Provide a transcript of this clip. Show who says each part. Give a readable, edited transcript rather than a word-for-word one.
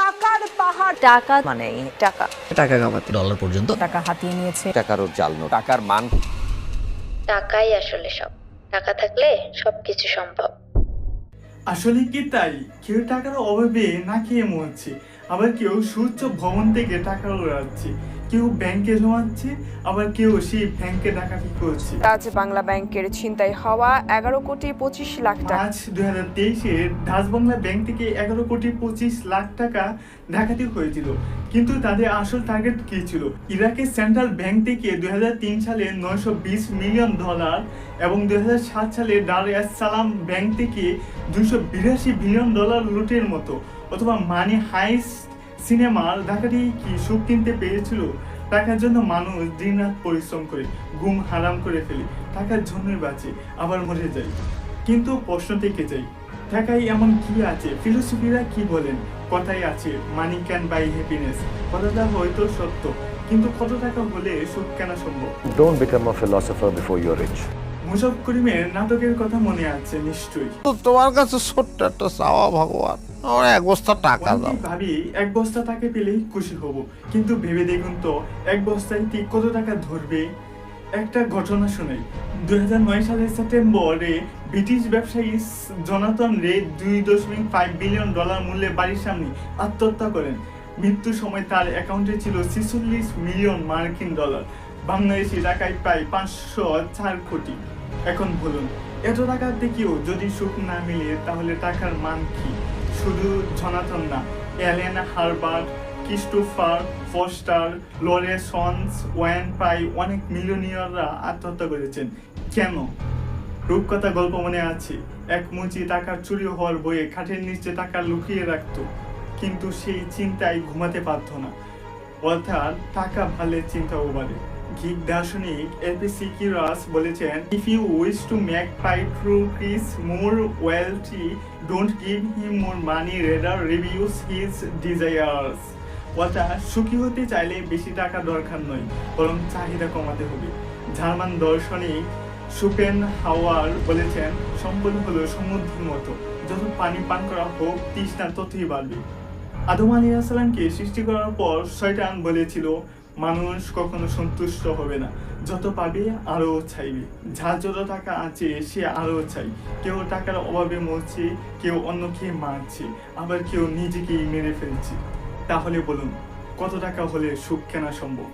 Speaker 1: টাকার পাহাড়, টাকা মানে টাকা,
Speaker 2: টাকা কামাতে
Speaker 3: ডলার পর্যন্ত
Speaker 1: টাকা হাতিয়ে নিয়েছে।
Speaker 4: টাকারও জাল নোট, টাকার মান।
Speaker 5: টাকাই আসলে সব, টাকা থাকলে সবকিছু সম্ভব।
Speaker 6: আসলে কি তাই? কেউ টাকার অভাবে না খেয়ে মরছে, আবার কেউ সুউচ্চ ভবন থেকে টাকা উড়াচ্ছে, কেউ ব্যাংকে জমাচ্ছে, আবার কেউ সেই ব্যাংকে ডাকাতি করছে।
Speaker 7: আজ বাংলা ব্যাংকের ছিনতাই হওয়া 11,25,00,000 টাকা।
Speaker 6: আজ 2023-এ ডাচ বাংলা ব্যাংক থেকে 11,25,00,000 টাকা ডাকাতি হয়েছিল, কিন্তু তাদের আসল টার্গেট কি ছিল? ইরাকের সেন্ট্রাল ব্যাংক থেকে 2003 সালে $920 মিলিয়ন এবং 2007 সালে দার এস সালাম ব্যাংক থেকে $282 বিলিয়ন লুটের মতো। অথবা মানি হাইস্ট সিনেমার ডাকাতি কি সুখ কিনতে পেরেছিল? টাকার জন্য মানুষ দিনরাত পরিশ্রম করে, ঘুম হারাম করে ফেলে, টাকার জন্যই বাঁচে, আবার মরে যায়। কিন্তু প্রশ্ন থেকে যাই, টাকায় এমন কি আছে? ফিলোসফিরা কি বলেন? কথাই আছে, মানি ক্যান বাই হ্যাপিনেস। কথাটা হয়তো সত্য, কিন্তু কত টাকা হলে সুখ কেনা সম্ভব?
Speaker 8: Don't become a philosopher before you're rich.
Speaker 6: Musharraf করিমের নাটকের কথা মনে আছে নিশ্চয়ই।
Speaker 9: তো তোমার কাছে ছোট্ট একটা চাওয়া ভগবান, আমার এক বস্তা টাকা দাও।
Speaker 6: অনেকেই ভাবি এক বস্তা টাকা পেলেই খুশি হব, কিন্তু ভেবে দেখুন তো এক বস্তায় ঠিক কত টাকা ধরবে। একটা ঘটনা শুনাই। 2009 সালের সেপ্টেম্বরে ব্রিটিশ ব্যবসায়ী জোনাথন রে $2.5 বিলিয়ন মূল্যের বাড়ির সামনে আত্মহত্যা করেন। মৃত্যুর সময় তার অ্যাকাউন্টে ছিল $46 মিলিয়ন মার্কিন। বাংলাদেশি টাকায় প্রায় 504 কোটি। এখন বলুন, এত টাকা থেকেও যদি সুখ না মিলে, তাহলে টাকার মান কি? শুধু জোনাথন না, Allen Herbert, Christopher Foster, Lawrence Sons, ওয়ান প্রায় অনেক মিলিয়নিয়াররা আত্মহত্যা করেছেন। কেন? রূপকথা গল্প মনে আছে, এক মুচি টাকার চুরি হওয়ার বইয়ে খাটের নিচে টাকা লুকিয়ে রাখতো, কিন্তু সেই চিন্তায় ঘুমাতে পারত না। অর্থাৎ টাকা ভালে চিন্তাও বাড়ে। গ্রিক দার্শনিক এপিসিকিরাস বলেছেন, if you wish to make Pythocles more wealthy, don't give him more money, rather reduce his desires. অর্থাৎ সুখী হতে চাইলে বেশি টাকা দরকার নয়, বরং চাহিদা কমাতে হবে। জার্মান দার্শনিক শোপেনহাওয়ার বলেছেন, সম্পদ হলো সমুদ্রের মতো, যত পানি পান করা হোক তৃষ্ণা ততই বাড়বে। আদম আলাইহিস সালামকে সৃষ্টি করার পর শয়তান বলেছিল, মানুষ কখনো সন্তুষ্ট হবে না, যত পাবে আরো চাইবে। যার যত টাকা আছে সে আরো চাই। কেউ টাকার অভাবে মরছে, কেউ অন্যকে মারছে, আবার কেউ নিজেকেই মেরে ফেলছে। তাহলে বলুন, কত টাকা হলে সুখ কেনা সম্ভব?